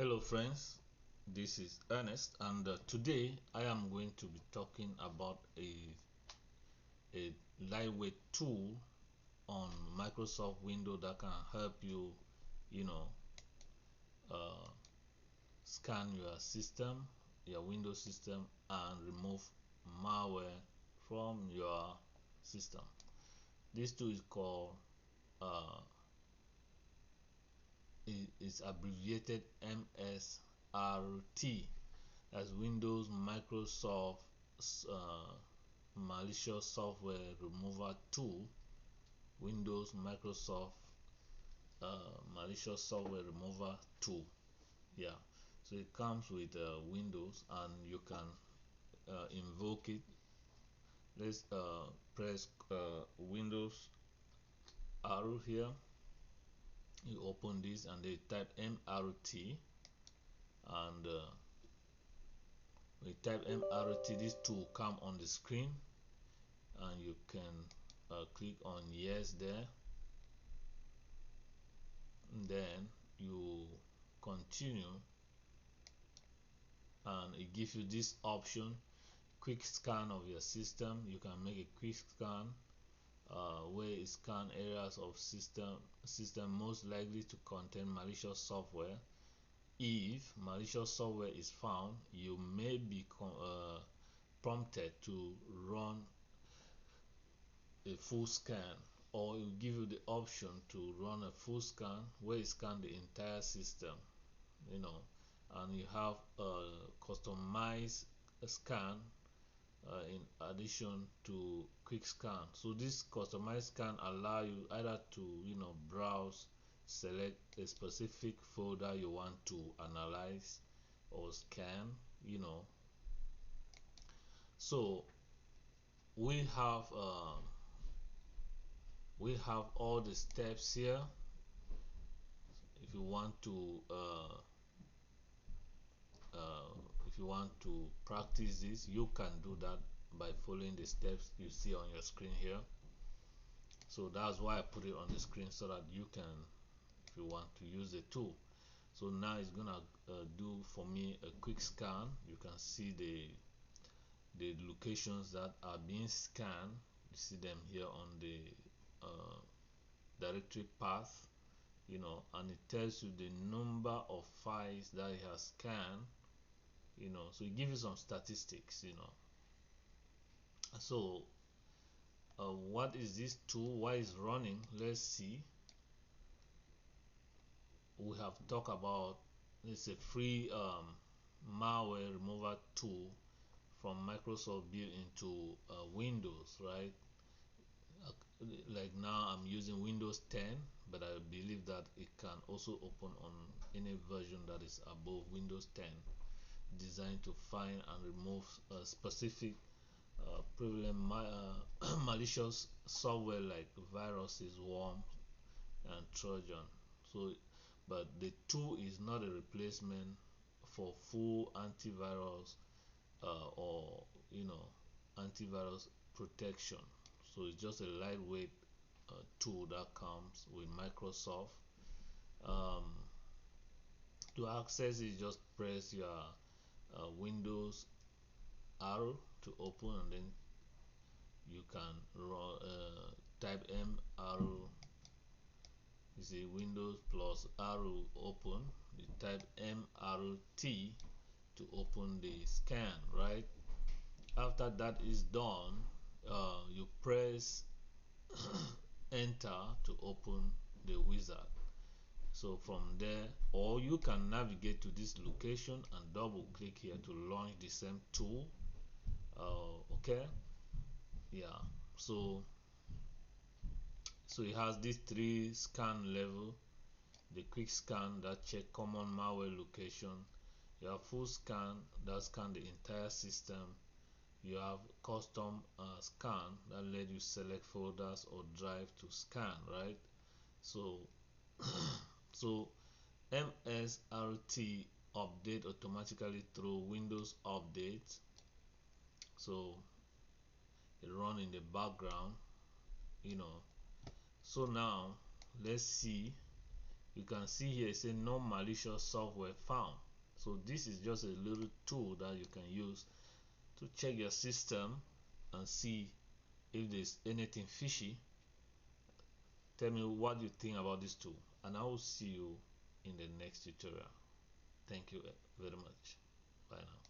Hello friends, this is Ernest, and today I am going to be talking about a lightweight tool on Microsoft Windows that can help you, you know, uh, scan your system, your Windows system, and remove malware from your system. This tool is called is abbreviated MSRT, as Windows Microsoft uh, Malicious Software Removal Tool. Windows Microsoft Malicious Software Removal Tool. Yeah, so it comes with Windows, and you can invoke it. Let's press Windows arrow here. You open this and they type MRT, and we type MRT. This tool come on the screen, and you can click on yes there, and then you continue, and it gives you this option: quick scan of your system. You can make a quick scan where it scan areas of system most likely to contain malicious software. If malicious software is found, you may be prompted to run a full scan, or it will give you the option to run a full scan where it scan the entire system, and you have a customized scan in addition to quick scan. So this customized scan allow you either to browse, select a specific folder you want to analyze or scan. So we have all the steps here. If you want to if you want to practice this, you can do that by following the steps you see on your screen here. So that's why I put it on the screen, so that you can, if you want to use the tool. So now it's gonna do for me a quick scan. You can see the locations that are being scanned. You see them here on the directory path, and it tells you the number of files that it has scanned, so it gives you some statistics. So what is this tool? Why is running? Let's see. We have talked about it's a free malware removal tool from Microsoft built into Windows, right? Like now I'm using Windows 10, but I believe that it can also open on any version that is above Windows 10, designed to find and remove specific prevalent malicious software like viruses, worms, and trojan. So but the tool is not a replacement for full antivirus or antivirus protection. So it's just a lightweight tool that comes with Microsoft. um, to access it, just press your Windows arrow to open, and then you can type M arrow. You see Windows plus arrow open. You type MRT to open the scan, right? After that is done, you press enter to open the wizard. So from there, or you can navigate to this location and double click here to launch the same tool. Okay, yeah. So it has these three scan level: the quick scan that check common malware location, you have full scan that scan the entire system, you have custom scan that let you select folders or drive to scan, right? So so MSRT update automatically through Windows Update, so it run in the background. So now let's see you can see here it says no malicious software found. So this is just a little tool that you can use to check your system and see if there's anything fishy. Tell me what you think about this tool, and I will see you in the next tutorial. Thank you very much. Bye now.